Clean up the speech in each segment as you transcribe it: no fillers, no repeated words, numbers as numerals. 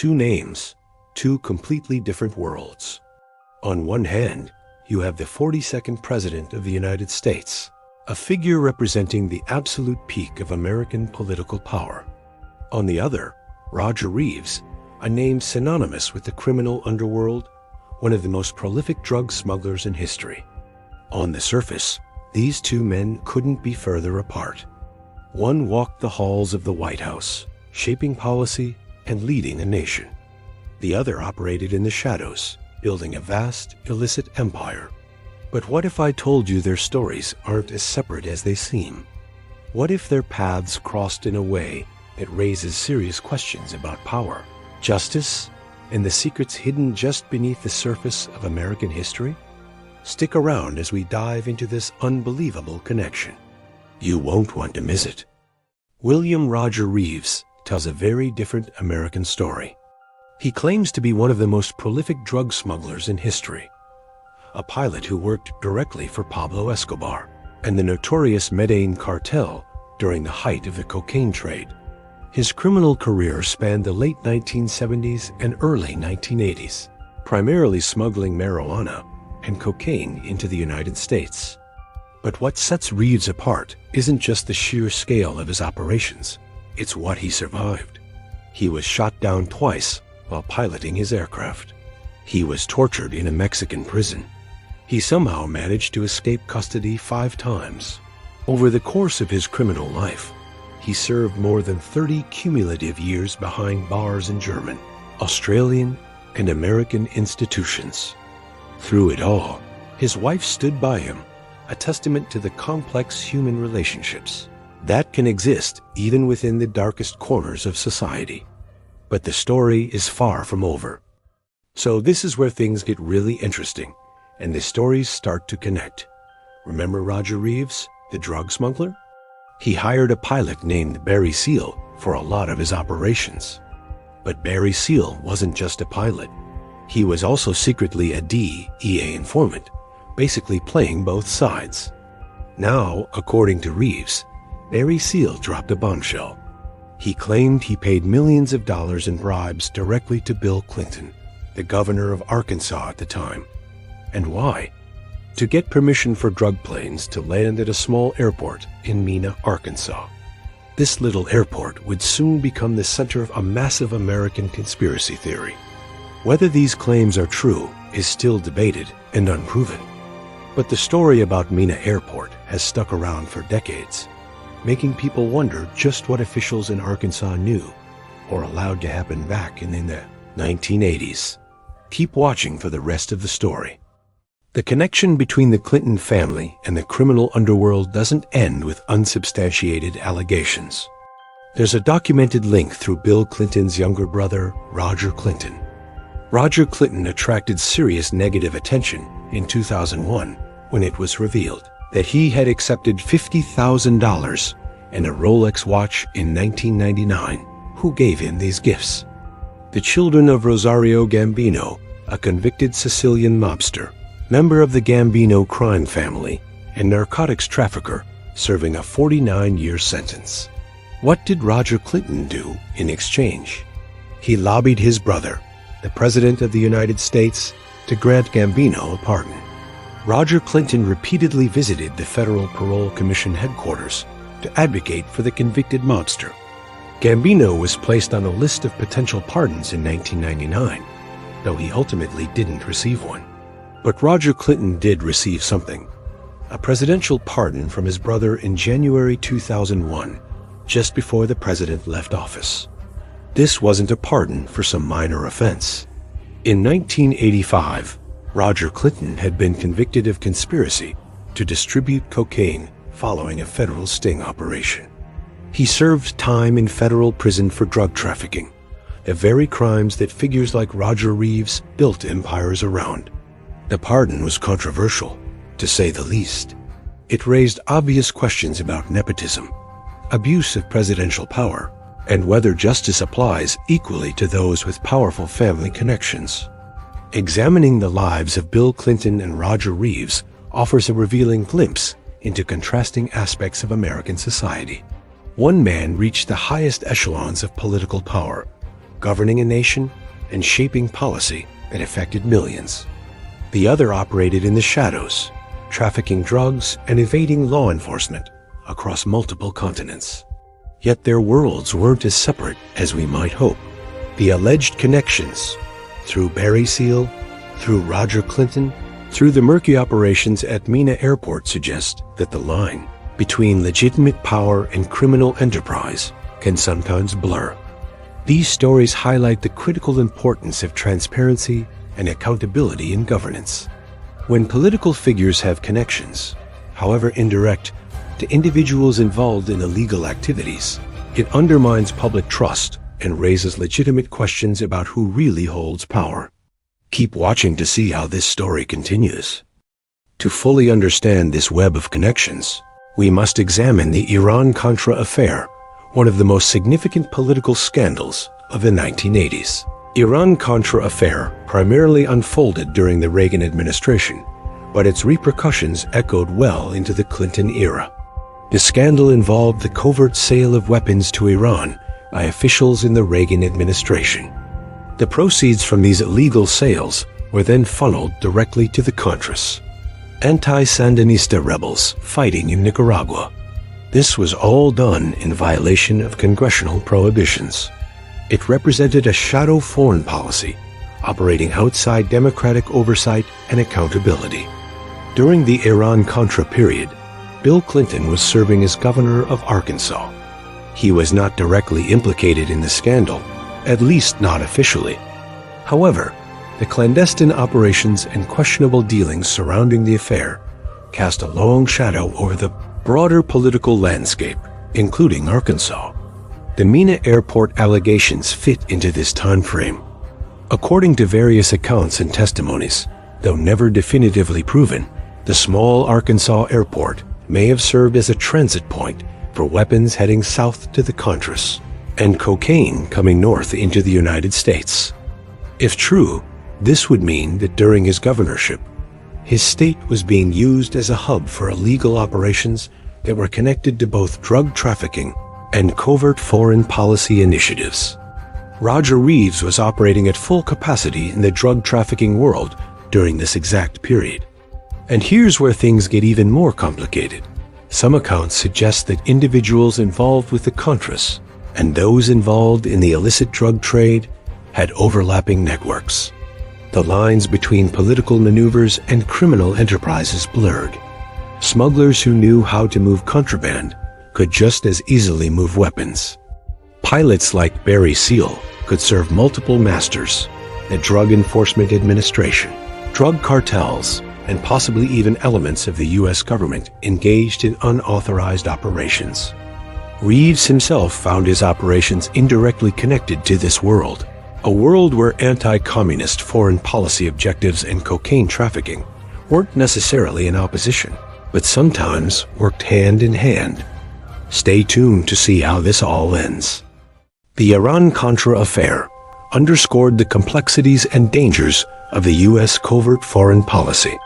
Two names, two completely different worlds. On one hand, you have the 42nd President of the United States, a figure representing the absolute peak of American political power. On the other, Roger Reaves, a name synonymous with the criminal underworld, one of the most prolific drug smugglers in history. On the surface, these two men couldn't be further apart. One walked the halls of the White House, shaping policy and leading a nation. The other operated in the shadows, building a vast, illicit empire. But what if I told you their stories aren't as separate as they seem? What if their paths crossed in a way that raises serious questions about power, justice, and the secrets hidden just beneath the surface of American history? Stick around as we dive into this unbelievable connection. You won't want to miss it. William Roger Reaves tells a very different American story. He claims to be one of the most prolific drug smugglers in history, a pilot who worked directly for Pablo Escobar and the notorious Medellin Cartel during the height of the cocaine trade. His criminal career spanned the late 1970s and early 1980s, primarily smuggling marijuana and cocaine into the United States. But what sets Reaves apart isn't just the sheer scale of his operations, it's what he survived. He was shot down twice while piloting his aircraft. He was tortured in a Mexican prison. He somehow managed to escape custody 5 times. Over the course of his criminal life, he served more than 30 cumulative years behind bars in German, Australian, and American institutions. Through it all, his wife stood by him, a testament to the complex human relationships that can exist even within the darkest corners of society. But the story is far from over. So this is where things get really interesting, and the stories start to connect. Remember Roger Reaves, the drug smuggler? He hired a pilot named Barry Seal for a lot of his operations. But Barry Seal wasn't just a pilot. He was also secretly a DEA informant, basically playing both sides. Now, according to Reaves, Barry Seal dropped a bombshell. He claimed he paid millions of dollars in bribes directly to Bill Clinton, the governor of Arkansas at the time. And why? To get permission for drug planes to land at a small airport in Mena, Arkansas. This little airport would soon become the center of a massive American conspiracy theory. Whether these claims are true is still debated and unproven. But the story about Mena Airport has stuck around for decades, making people wonder just what officials in Arkansas knew or allowed to happen back in the 1980s. Keep watching for the rest of the story. The connection between the Clinton family and the criminal underworld doesn't end with unsubstantiated allegations. There's a documented link through Bill Clinton's younger brother, Roger Clinton. Roger Clinton attracted serious negative attention in 2001 when it was revealed that he had accepted $50,000 and a Rolex watch in 1999. Who gave him these gifts? The children of Rosario Gambino, a convicted Sicilian mobster, member of the Gambino crime family, and narcotics trafficker serving a 49-year sentence. What did Roger Clinton do in exchange? He lobbied his brother, the President of the United States, to grant Gambino a pardon. Roger Clinton repeatedly visited the Federal Parole Commission headquarters to advocate for the convicted mobster. Gambino was placed on a list of potential pardons in 1999, though he ultimately didn't receive one. But Roger Clinton did receive something, a presidential pardon from his brother in January 2001, just before the president left office. This wasn't a pardon for some minor offense. In 1985, Roger Clinton had been convicted of conspiracy to distribute cocaine following a federal sting operation. He served time in federal prison for drug trafficking, the very crimes that figures like Roger Reaves built empires around. The pardon was controversial, to say the least. It raised obvious questions about nepotism, abuse of presidential power, and whether justice applies equally to those with powerful family connections. Examining the lives of Bill Clinton and Roger Reaves offers a revealing glimpse into contrasting aspects of American society. One man reached the highest echelons of political power, governing a nation and shaping policy that affected millions. The other operated in the shadows, trafficking drugs and evading law enforcement across multiple continents. Yet their worlds weren't as separate as we might hope. The alleged connections, through Barry Seal, through Roger Clinton, through the murky operations at Mena Airport, suggest that the line between legitimate power and criminal enterprise can sometimes blur. These stories highlight the critical importance of transparency and accountability in governance. When political figures have connections, however indirect, to individuals involved in illegal activities, it undermines public trust and raises legitimate questions about who really holds power. Keep watching to see how this story continues. To fully understand this web of connections, we must examine the Iran-Contra affair, one of the most significant political scandals of the 1980s. Iran-Contra affair primarily unfolded during the Reagan administration, but its repercussions echoed well into the Clinton era. The scandal involved the covert sale of weapons to Iran by officials in the Reagan administration. The proceeds from these illegal sales were then funneled directly to the Contras, anti-Sandinista rebels fighting in Nicaragua. This was all done in violation of congressional prohibitions. It represented a shadow foreign policy, operating outside democratic oversight and accountability. During the Iran-Contra period, Bill Clinton was serving as governor of Arkansas. He was not directly implicated in the scandal, at least not officially. However, the clandestine operations and questionable dealings surrounding the affair cast a long shadow over the broader political landscape, including Arkansas. The Mena Airport allegations fit into this time frame. According to various accounts and testimonies, though never definitively proven, the small Arkansas airport may have served as a transit point for weapons heading south to the Contras and cocaine coming north into the United States. If true, this would mean that during his governorship, his state was being used as a hub for illegal operations that were connected to both drug trafficking and covert foreign policy initiatives. Roger Reaves was operating at full capacity in the drug trafficking world during this exact period. And here's where things get even more complicated. Some accounts suggest that individuals involved with the Contras and those involved in the illicit drug trade had overlapping networks. The lines between political maneuvers and criminal enterprises blurred. Smugglers who knew how to move contraband could just as easily move weapons. Pilots like Barry Seal could serve multiple masters: the Drug Enforcement Administration, drug cartels, and possibly even elements of the U.S. government engaged in unauthorized operations. Reaves himself found his operations indirectly connected to this world, a world where anti-communist foreign policy objectives and cocaine trafficking weren't necessarily in opposition, but sometimes worked hand in hand. Stay tuned to see how this all ends. The Iran-Contra affair underscored the complexities and dangers of the U.S. covert foreign policy.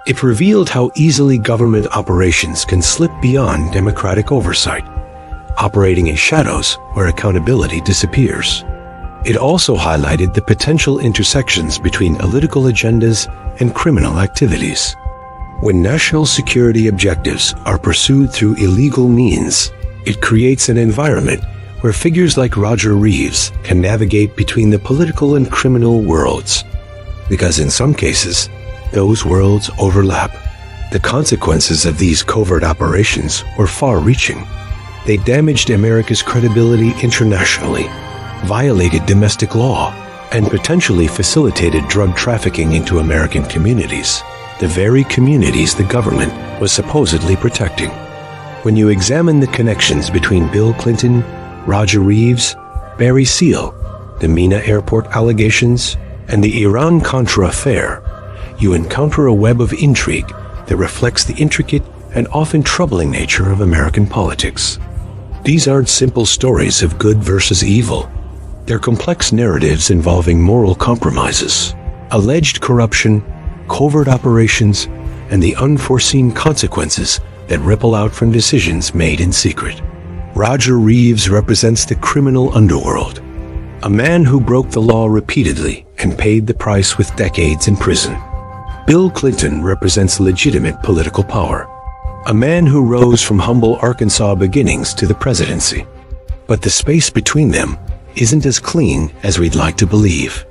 It revealed how easily government operations can slip beyond democratic oversight, operating in shadows where accountability disappears. It also highlighted the potential intersections between political agendas and criminal activities. When national security objectives are pursued through illegal means, it creates an environment where figures like Roger Reaves can navigate between the political and criminal worlds, because in some cases, those worlds overlap. The consequences of these covert operations were far-reaching. They damaged America's credibility internationally, violated domestic law, and potentially facilitated drug trafficking into American communities, the very communities the government was supposedly protecting. When you examine the connections between Bill Clinton, Roger Reaves, Barry Seal, the Mena Airport allegations, and the Iran-Contra affair, you encounter a web of intrigue that reflects the intricate and often troubling nature of American politics. These aren't simple stories of good versus evil. They're complex narratives involving moral compromises, alleged corruption, covert operations, and the unforeseen consequences that ripple out from decisions made in secret. Roger Reaves represents the criminal underworld, a man who broke the law repeatedly and paid the price with decades in prison. Bill Clinton represents legitimate political power, a man who rose from humble Arkansas beginnings to the presidency. But the space between them isn't as clean as we'd like to believe.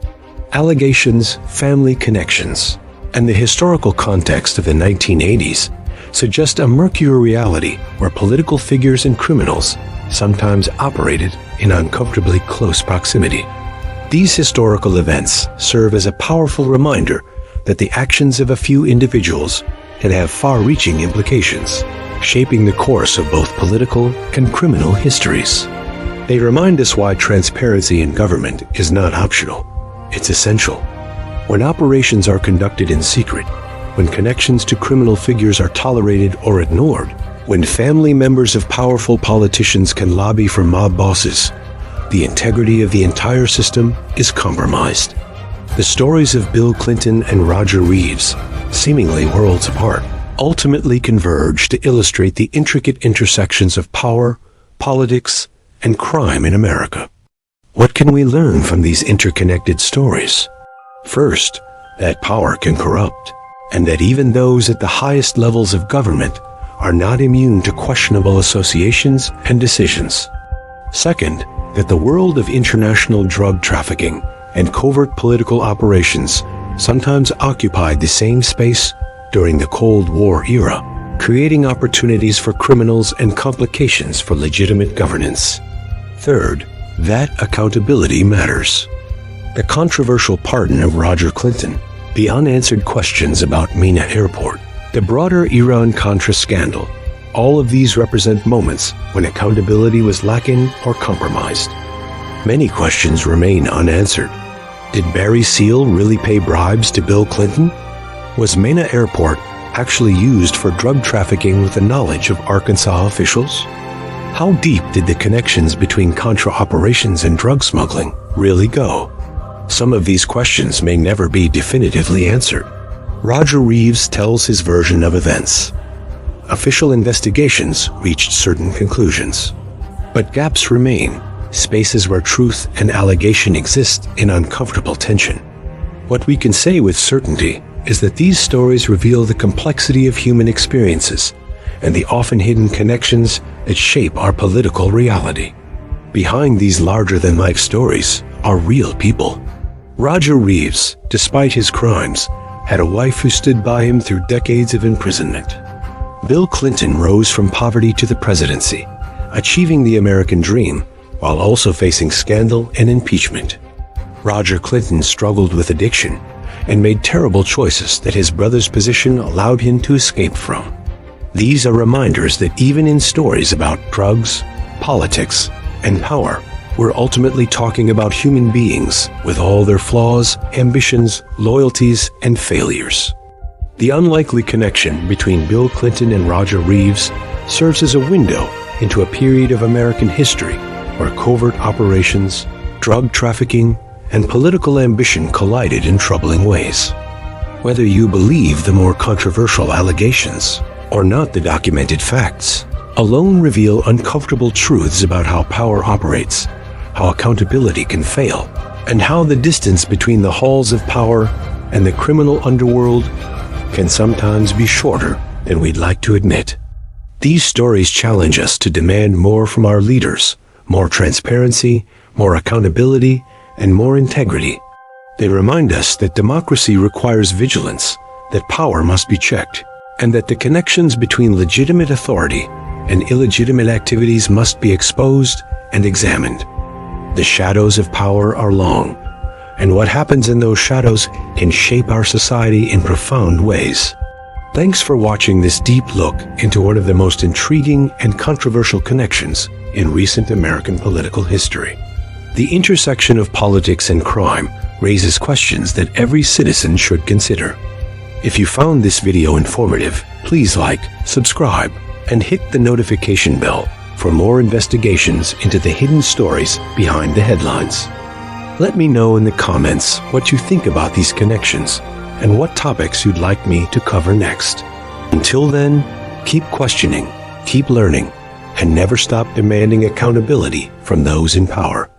Allegations, family connections, and the historical context of the 1980s suggest a murkier reality where political figures and criminals sometimes operated in uncomfortably close proximity. These historical events serve as a powerful reminder that the actions of a few individuals can have far-reaching implications, shaping the course of both political and criminal histories. They remind us why transparency in government is not optional. It's essential. When operations are conducted in secret, when connections to criminal figures are tolerated or ignored, when family members of powerful politicians can lobby for mob bosses, the integrity of the entire system is compromised. The stories of Bill Clinton and Roger Reaves, seemingly worlds apart, ultimately converge to illustrate the intricate intersections of power, politics, and crime in America. What can we learn from these interconnected stories? First, that power can corrupt, and that even those at the highest levels of government are not immune to questionable associations and decisions. Second, that the world of international drug trafficking and covert political operations sometimes occupied the same space during the Cold War era, creating opportunities for criminals and complications for legitimate governance. Third, that accountability matters. The controversial pardon of Roger Clinton, the unanswered questions about Mena Airport, the broader Iran-Contra scandal, all of these represent moments when accountability was lacking or compromised. Many questions remain unanswered. Did Barry Seal really pay bribes to Bill Clinton? Was Mena Airport actually used for drug trafficking with the knowledge of Arkansas officials? How deep did the connections between Contra operations and drug smuggling really go? Some of these questions may never be definitively answered. Roger Reaves tells his version of events. Official investigations reached certain conclusions, but gaps remain, spaces where truth and allegation exist in uncomfortable tension. What we can say with certainty is that these stories reveal the complexity of human experiences and the often hidden connections that shape our political reality. Behind these larger-than-life stories are real people. Roger Reaves, despite his crimes, had a wife who stood by him through decades of imprisonment. Bill Clinton rose from poverty to the presidency, achieving the American dream while also facing scandal and impeachment. Roger Clinton struggled with addiction and made terrible choices that his brother's position allowed him to escape from. These are reminders that even in stories about drugs, politics, and power, we're ultimately talking about human beings with all their flaws, ambitions, loyalties, and failures. The unlikely connection between Bill Clinton and Roger Reaves serves as a window into a period of American history where covert operations, drug trafficking, and political ambition collided in troubling ways. Whether you believe the more controversial allegations or not, the documented facts alone reveal uncomfortable truths about how power operates, how accountability can fail, and how the distance between the halls of power and the criminal underworld can sometimes be shorter than we'd like to admit. These stories challenge us to demand more from our leaders, more transparency, more accountability, and more integrity. They remind us that democracy requires vigilance, that power must be checked, and that the connections between legitimate authority and illegitimate activities must be exposed and examined. The shadows of power are long, and what happens in those shadows can shape our society in profound ways. Thanks for watching this deep look into one of the most intriguing and controversial connections in recent American political history. The intersection of politics and crime raises questions that every citizen should consider. If you found this video informative, please like, subscribe, and hit the notification bell for more investigations into the hidden stories behind the headlines. Let me know in the comments what you think about these connections and what topics you'd like me to cover next. Until then, keep questioning, keep learning, and never stop demanding accountability from those in power.